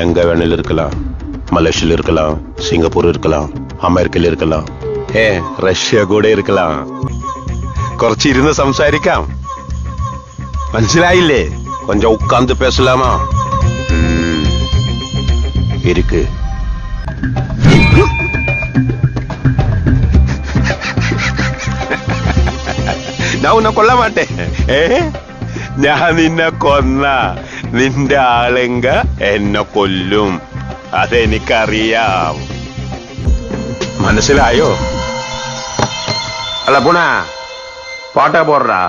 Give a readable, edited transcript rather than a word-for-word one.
எங்க வேணாலும் இருக்கலாம். மலேசியால இருக்கலாம், சிங்கப்பூர் இருக்கலாம், അമേരിക്കയിൽ இருக்கலாம், റഷ്യ കൂടെ இருக்கலாம். കുറച്ചിരുന്ന് സംസാരിക്കാം. മനസ്സിലായില്ലേ? கொஞ்சம் உட்கார்ந்து பேசலாமா? இருக்கு. ഞാൻ ഉന്നെ കൊല്ല മാട്ടേ. ഞാൻ നിന്നെ കൊന്ന നിന്റെ ആളെങ്ക എന്നെ കൊല്ലും. അതെനിക്കറിയാം. മനസ്സിലായോ? അല്ല പുണ പാട്ടാ പോറാ.